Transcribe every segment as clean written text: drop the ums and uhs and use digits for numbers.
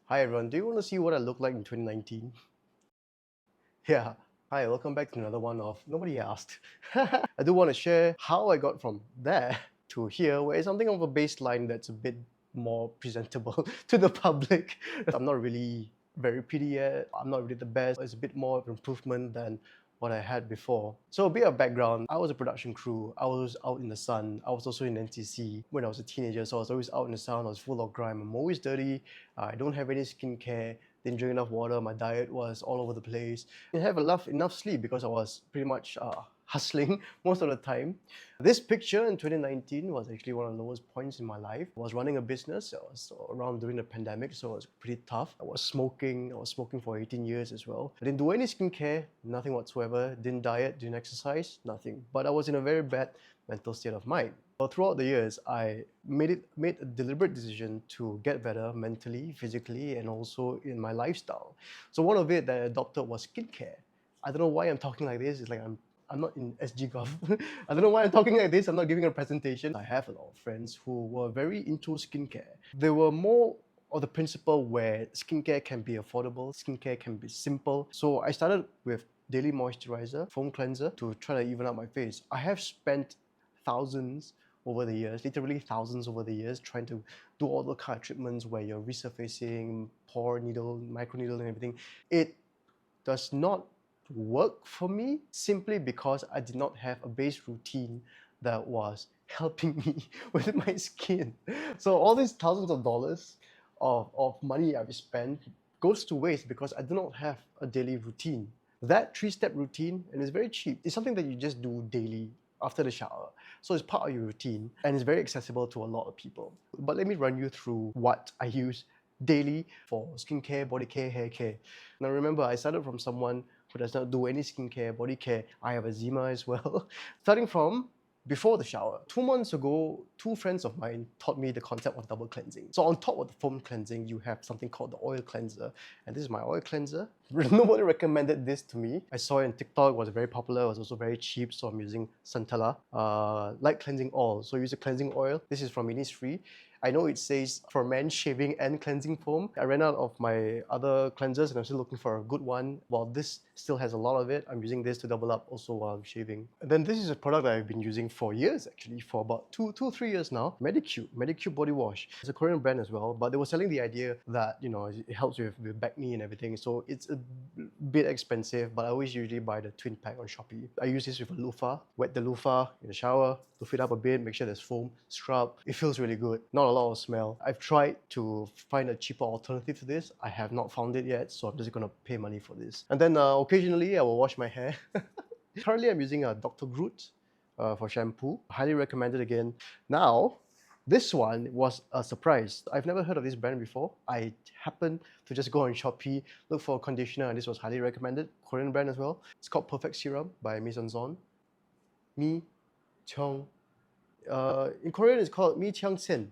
Hi everyone, do you want to see what I look like in 2019? Yeah, hi, welcome back to another one of Nobody Asked. I do want to share how I got from there to here, where it's something of a baseline that's a bit more presentable to the public. I'm not really very pretty yet, I'm not really the best, it's a bit more of improvement than what I had before. So a bit of background, I was a production crew, I was out in the sun, I was also in NTC when I was a teenager, so I was always out in the sun, I was full of grime, I'm always dirty, I don't have any skincare, didn't drink enough water, my diet was all over the place. I didn't have enough sleep because I was pretty much hustling most of the time. This picture in 2019 was actually one of the lowest points in my life. I was running a business, I was around during the pandemic, so it was pretty tough. I was smoking for 18 years as well. I didn't do any skincare, nothing whatsoever, didn't diet, didn't exercise, nothing. But I was in a very bad mental state of mind. Well, throughout the years, I made a deliberate decision to get better mentally, physically, and also in my lifestyle. So one of it that I adopted was skincare. I don't know why I'm talking like this. It's like I'm not in SG Gov. I don't know why I'm talking like this. I'm not giving a presentation. I have a lot of friends who were very into skincare. They were more of the principle where skincare can be affordable, skincare can be simple. So I started with daily moisturizer, foam cleanser to try to even out my face. I have spent thousands over the years, literally thousands over the years, trying to do all the kind of treatments where you're resurfacing, pore needle, micro needle and everything. It does not work for me simply because I did not have a base routine that was helping me with my skin. So all these thousands of dollars of money I've spent goes to waste because I do not have a daily routine. That three-step routine, and it's very cheap, it's something that you just do daily after the shower. So it's part of your routine and it's very accessible to a lot of people. But let me run you through what I use daily for skincare, body care, hair care. Now remember, I started from someone who does not do any skincare, body care. I have eczema as well. Starting from before the shower. 2 months ago, two friends of mine taught me the concept of double cleansing. So on top of the foam cleansing, you have something called the oil cleanser. And this is my oil cleanser. Nobody recommended this to me. I saw it on TikTok, it was very popular, it was also very cheap, so I'm using Santella. Light cleansing oil. So use a cleansing oil. This is from Innisfree. I know it says for men shaving and cleansing foam. I ran out of my other cleansers and I'm still looking for a good one. While this still has a lot of it, I'm using this to double up also while I'm shaving. And then this is a product that I've been using for years actually, for about 3 years now. Medicube body wash. It's a Korean brand as well, but they were selling the idea that, you know, it helps with back knee and everything. So it's a bit expensive, but I always usually buy the twin pack on Shopee. I use this with a loofah, wet the loofah in the shower, loof it up a bit, make sure there's foam, scrub. It feels really good. Not a lot of smell. I've tried to find a cheaper alternative to this. I have not found it yet, so I'm just gonna pay money for this. And then occasionally I will wash my hair. Currently I'm using a Dr. Groot for shampoo. Highly recommended again. Now, this one was a surprise. I've never heard of this brand before. I happened to just go on Shopee, look for a conditioner, and this was highly recommended. Korean brand as well. It's called Perfect Serum by Mizonzon. Mi Cheong. In Korean, it's called Mi Cheong Sen.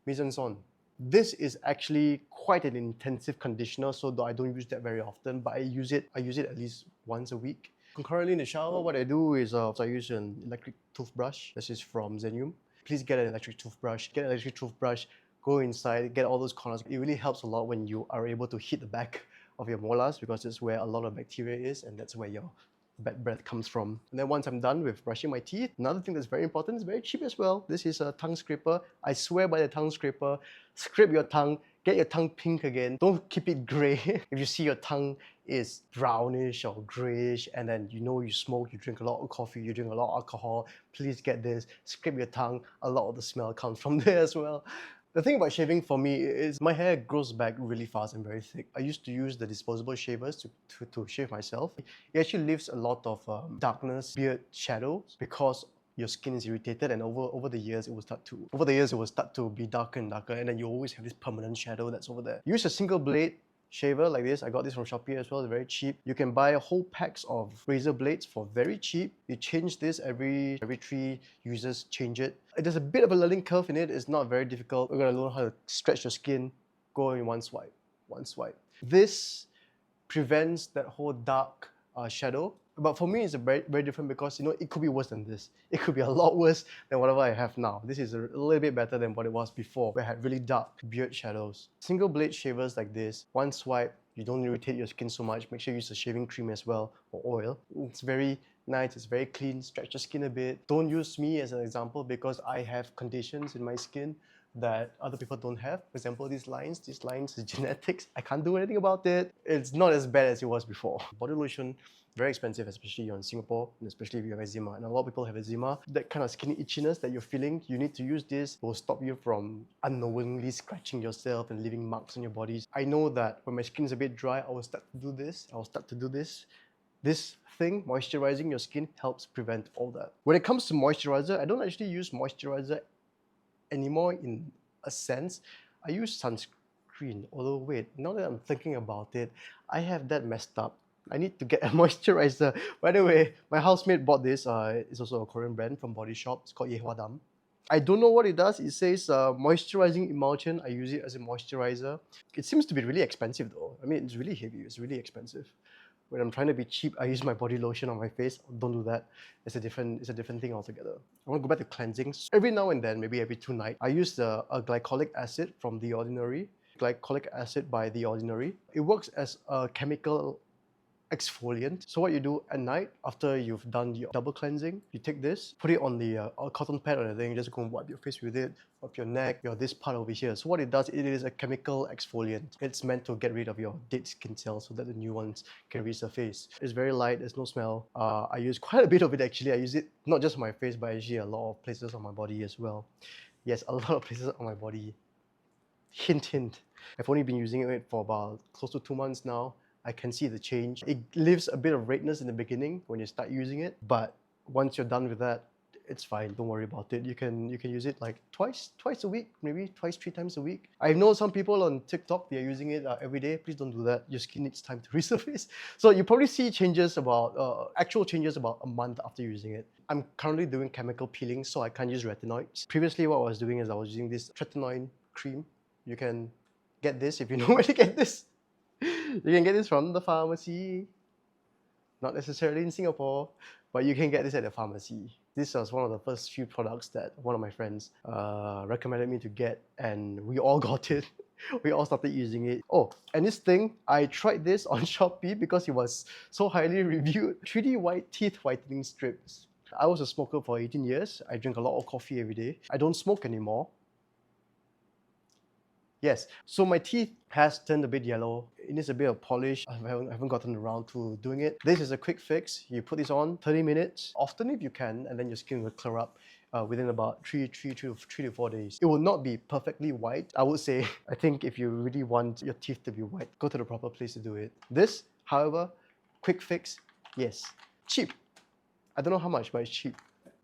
Mizonzon. This is actually quite an intensive conditioner, so though I don't use that very often, but I use it at least once a week. Concurrently in the shower, what I do is I use an electric toothbrush. This is from Zenium. Please get an electric toothbrush. Get an electric toothbrush, go inside, get all those corners. It really helps a lot when you are able to hit the back of your molars because it's where a lot of bacteria is and that's where your bad breath comes from. And then once I'm done with brushing my teeth, another thing that's very important, is very cheap as well. This is a tongue scraper. I swear by the tongue scraper. Scrape your tongue, get your tongue pink again. Don't keep it gray. If you see your tongue is brownish or grayish and then you know you smoke, you drink a lot of coffee, you drink a lot of alcohol, please get this. Scrape your tongue. A lot of the smell comes from there as well. The thing about shaving for me is my hair grows back really fast and very thick. I used to use the disposable shavers to shave myself. It actually leaves a lot of darkness, beard, shadows because your skin is irritated and over the years it will start to be darker and darker and then you always have this permanent shadow that's over there. Use a single blade shaver like this. I got this from Shopee as well, it's very cheap. You can buy whole packs of razor blades for very cheap. You change this every 3 uses, change it. There's a bit of a learning curve in it, it's not very difficult. We're gonna learn how to stretch your skin, go in one swipe. This prevents that whole dark shadow But for me, it's a very different because it could be worse than this. It could be a lot worse than whatever I have now. This is a little bit better than what it was before, where I had really dark beard shadows. Single blade shavers like this, one swipe, you don't irritate your skin so much. Make sure you use a shaving cream as well, or oil. It's very nice, it's very clean, stretch your skin a bit. Don't use me as an example because I have conditions in my skin that other people don't have. For example, these lines is genetics. I can't do anything about it. It's not as bad as it was before. Body lotion, very expensive, especially here in Singapore, and especially if you have eczema. And a lot of people have eczema. That kind of skin itchiness that you're feeling, you need to use this. It will stop you from unknowingly scratching yourself and leaving marks on your bodies. I know that when my skin is a bit dry, I will start to do this. This thing, moisturizing your skin, helps prevent all that. When it comes to moisturizer, I don't actually use moisturizer anymore in a sense. I use sunscreen, although wait, now that I'm thinking about it, I have that messed up. I need to get a moisturizer. By the way, my housemate bought this. It's also a Korean brand from Body Shop. It's called Yehwadam. I don't know what it does. It says moisturizing emulsion. I use it as a moisturizer. It seems to be really expensive though. I mean, it's really heavy. It's really expensive. When I'm trying to be cheap, I use my body lotion on my face. Don't do that. It's a different thing altogether. I want to go back to cleansing. Every now and then, maybe every 2 nights, I use a glycolic acid from The Ordinary. Glycolic acid by The Ordinary. It works as a chemical exfoliant. So what you do at night after you've done your double cleansing, you take this, put it on the cotton pad or anything, you just go and wipe your face with it, wipe your neck, this part over here. So what it does, it is a chemical exfoliant. It's meant to get rid of your dead skin cells so that the new ones can resurface. It's very light, there's no smell. I use quite a bit of it actually. I use it not just on my face, but actually a lot of places on my body as well. Yes, a lot of places on my body. Hint, hint. I've only been using it for about close to 2 months now. I can see the change. It leaves a bit of redness in the beginning when you start using it, but once you're done with that, it's fine. Don't worry about it. You can use it like twice a week, maybe 3 times a week. I know some people on TikTok, they're using it every day. Please don't do that. Your skin needs time to resurface. So you probably see changes about actual changes about a month after using it. I'm currently doing chemical peeling, so I can't use retinoids. Previously, what I was doing is I was using this tretinoin cream. You can get this if you know where to get this. You can get this from the pharmacy, not necessarily in Singapore, but you can get this at the pharmacy. This was one of the first few products that one of my friends recommended me to get, and we all got it. We all started using it. Oh, and this thing, I tried this on Shopee because it was so highly reviewed. 3D white teeth whitening strips. I was a smoker for 18 years. I drink a lot of coffee every day. I don't smoke anymore. Yes, so my teeth has turned a bit yellow. It needs a bit of polish. I haven't gotten around to doing it. This is a quick fix. You put this on 30 minutes, often if you can, and then your skin will clear up within about 3 to 4 days. It will not be perfectly white, I would say. I think if you really want your teeth to be white, go to the proper place to do it. This, however, quick fix, yes. Cheap. I don't know how much, but it's cheap.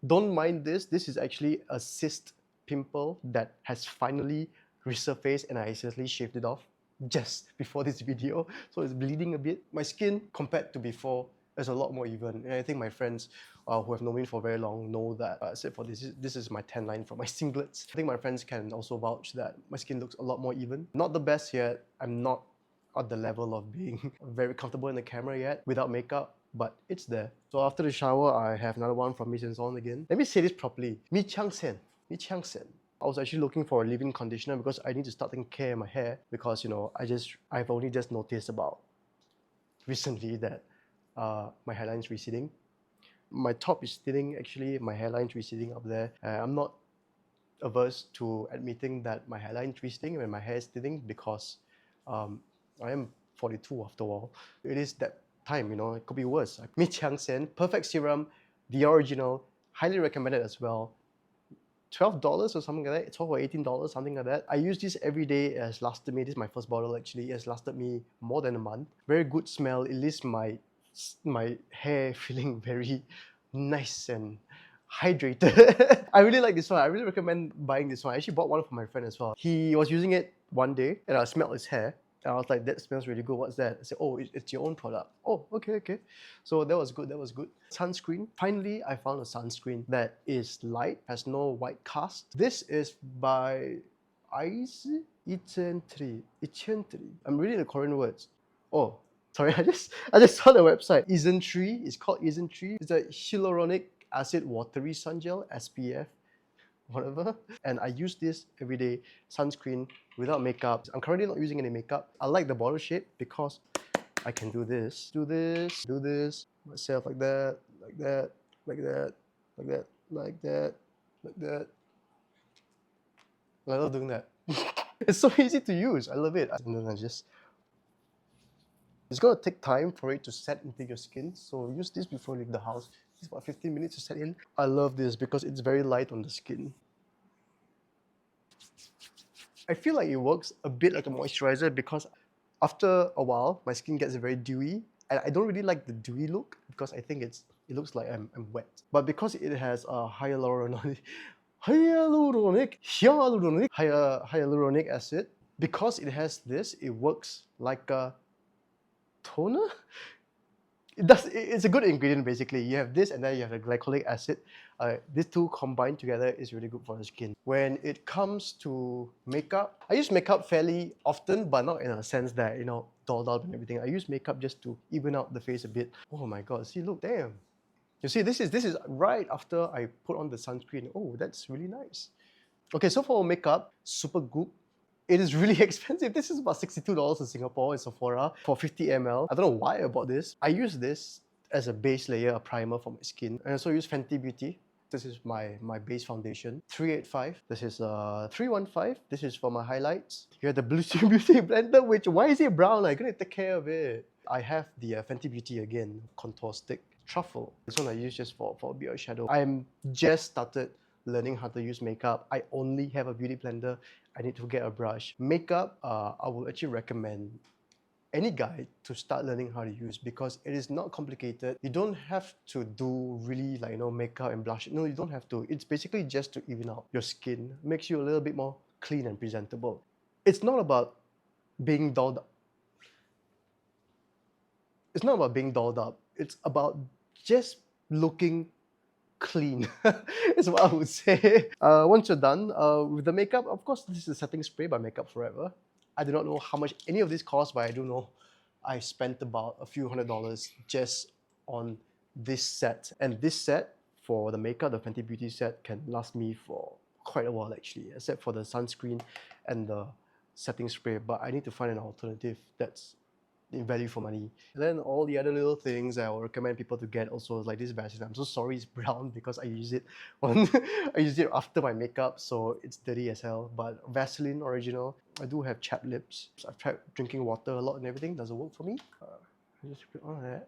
Don't mind this. This is actually a cyst pimple that has finally resurfaced, and I accidentally shaved it off just before this video, so it's bleeding a bit. My skin compared to before is a lot more even, and I think my friends who have known me for very long know that. Except for this is my tan line from my singlets. I think my friends can also vouch that my skin looks a lot more even. Not the best yet. I'm not at the level of being very comfortable in the camera yet without makeup, but it's there. So after the shower, I have another one from Miss On again. Let me say this properly. Mi Chang Sen. Mi Chang Sen. I was actually looking for a leave-in conditioner because I need to start taking care of my hair because I've only just noticed about recently that my hairline is receding. My top is thinning actually, my hairline is receding up there. I'm not averse to admitting that my hairline is receding when my hair is thinning because I am 42 after all. It is that time, it could be worse. Mi Chang Sen, perfect serum, the original, highly recommended as well. $12 or something like that, $12 or $18, something like that. I use this every day. It has lasted me, this is my first bottle actually, it has lasted me more than a month. Very good smell, it leaves my hair feeling very nice and hydrated. I really like this one, I really recommend buying this one. I actually bought one for my friend as well. He was using it one day and I smelled his hair. And I was like, that smells really good, what's that? I said, oh, it's your own product. Oh, okay. So that was good. Sunscreen. Finally, I found a sunscreen that is light, has no white cast. This is by Ice 1003. I'm reading the Korean words. Oh, Sorry, I just saw the website. Isn't it's called Isn't. It's a hyaluronic acid watery sun gel, SPF, whatever. And I use this every day, sunscreen, without makeup. I'm currently not using any makeup. I like the bottle shape because I can do this, do this, myself like that, like that, like that, like that, like that, like that. I love doing that. It's so easy to use. I love it. And then it's gonna take time for it to set into your skin. So use this before you leave the house. It's about 15 minutes to set in. I love this because it's very light on the skin. I feel like it works a bit like a moisturizer because after a while, my skin gets very dewy. And I don't really like the dewy look because I think it looks like I'm wet. But because it has a hyaluronic acid, because it has this, it works like a toner. It's a good ingredient basically. You have this and then you have the glycolic acid. These two combined together is really good for the skin. When it comes to makeup, I use makeup fairly often, but not in a sense that, dolled up and everything. I use makeup just to even out the face a bit. Oh my god, see, look, damn. You see, this is right after I put on the sunscreen. Oh, that's really nice. Okay, so for makeup, super good. It is really expensive. This is about $62 in Singapore in Sephora for 50 ml. I don't know why I bought this. I use this as a base layer, a primer for my skin. And I also use Fenty Beauty. This is my base foundation. 385. This is 315. This is for my highlights. You have the Beauty blender, which, why is it brown? I'm gonna take care of it. I have the Fenty Beauty again, contour stick. Truffle. This one I use just for a bit of shadow. I'm just started learning how to use makeup. I only have a beauty blender. I need to get a brush. Makeup, I will actually recommend any guy to start learning how to use because it is not complicated. You don't have to do really makeup and blush. No, you don't have to. It's basically just to even out your skin. Makes you a little bit more clean and presentable. It's not about being dolled up. It's not about being dolled up. It's about just looking clean. Is what I would say. Once you're done with the makeup, of course, this is a setting spray by Makeup Forever. I do not know how much any of this costs, but I do know I spent about a few $100s just on this set. And this set for the makeup, the Fenty Beauty set, can last me for quite a while actually, except for the sunscreen and the setting spray. But I need to find an alternative that's in value for money. And then all the other little things I will recommend people to get also is like this Vaseline. I'm so sorry it's brown because I use it on I use it after my makeup, so it's dirty as hell. But Vaseline original. I do have chapped lips. I've tried drinking water a lot and everything. Doesn't work for me. I just put on that.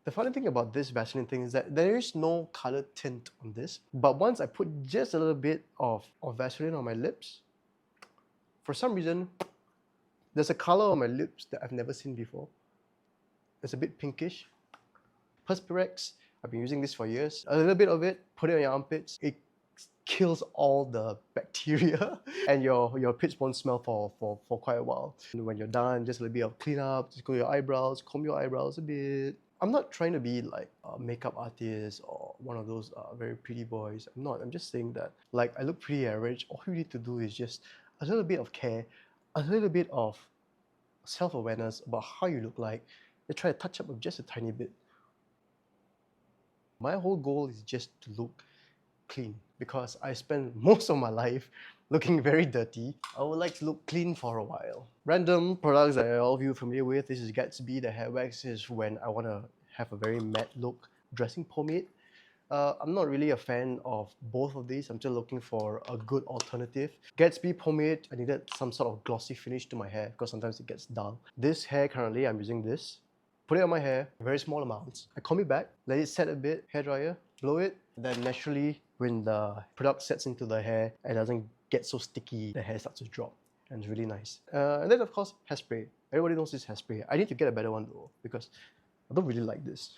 The funny thing about this Vaseline thing is that there is no color tint on this. But once I put just a little bit of Vaseline on my lips, for some reason, there's a color on my lips that I've never seen before. It's a bit pinkish. Perspirex, I've been using this for years. A little bit of it, put it on your armpits. It kills all the bacteria and your pits won't smell for quite a while. And when you're done, just a little bit of cleanup, just go your eyebrows, comb your eyebrows a bit. I'm not trying to be like a makeup artist or one of those very pretty boys. I'm not. I'm just saying that I look pretty average. All you need to do is just a little bit of care, a little bit of self-awareness about how you look like, and try to touch up with just a tiny bit. My whole goal is just to look clean because I spend most of my life looking very dirty. I would like to look clean for a while. Random products that all of you are familiar with. This is Gatsby. The hair wax is when I want to have a very matte look. Dressing pomade. I'm not really a fan of both of these. I'm just looking for a good alternative. Gatsby pomade, I needed some sort of glossy finish to my hair because sometimes it gets dull. This hair currently, I'm using this. Put it on my hair, very small amounts. I comb it back, let it set a bit, hairdryer, blow it, and then naturally when the product sets into the hair, it doesn't get so sticky, the hair starts to drop. And it's really nice. And then of course, hairspray. Everybody knows this hairspray. I need to get a better one though, because I don't really like this.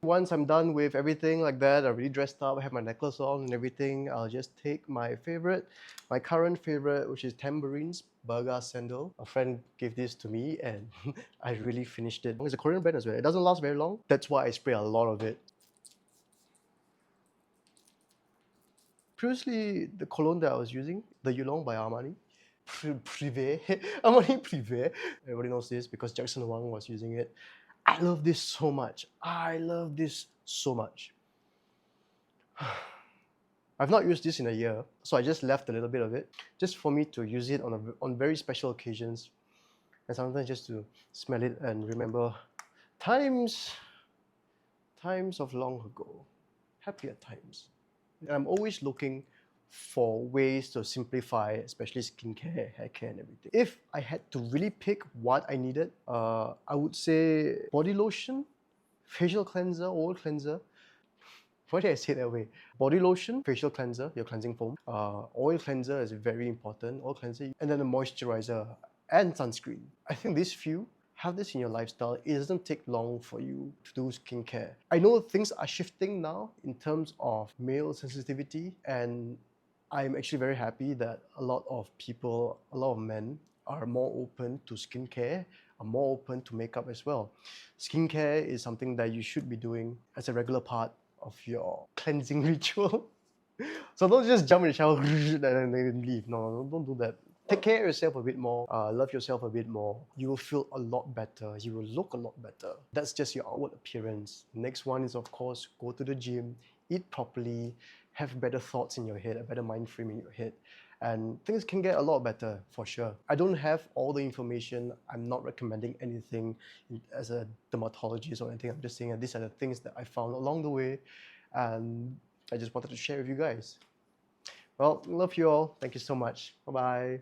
Once I'm done with everything like that, I'm really dressed up, I have my necklace on and everything, I'll just take my current favorite, which is Tambourine's Burga Sandal. A friend gave this to me and I really finished it. It's a Korean brand as well. It doesn't last very long. That's why I spray a lot of it. Previously, the cologne that I was using, the Yulong by Armani, Privé, Armani Privé. Everybody knows this because Jackson Wang was using it. I love this so much. I love this so much. I've not used this in a year, so I just left a little bit of it, just for me to use it on very special occasions, and sometimes just to smell it and remember times of long ago, happier times. And I'm always looking for ways to simplify, especially skincare, hair care, and everything. If I had to really pick what I needed, I would say body lotion, facial cleanser, oil cleanser. Why did I say it that way? Body lotion, facial cleanser, your cleansing foam. Oil cleanser is very important. Oil cleanser, and then a moisturizer and sunscreen. I think these few, have this in your lifestyle. It doesn't take long for you to do skincare. I know things are shifting now in terms of male sensitivity, and I'm actually very happy that a lot of people, a lot of men, are more open to skincare, are more open to makeup as well. Skincare is something that you should be doing as a regular part of your cleansing ritual. So don't just jump in the shower and then leave. No, don't do that. Take care of yourself a bit more, love yourself a bit more. You will feel a lot better. You will look a lot better. That's just your outward appearance. Next one is, of course, go to the gym, eat properly, have better thoughts in your head, a better mind frame in your head. And things can get a lot better for sure. I don't have all the information. I'm not recommending anything as a dermatologist or anything. I'm just saying that these are the things that I found along the way, and I just wanted to share with you guys. Well, love you all. Thank you so much. Bye bye.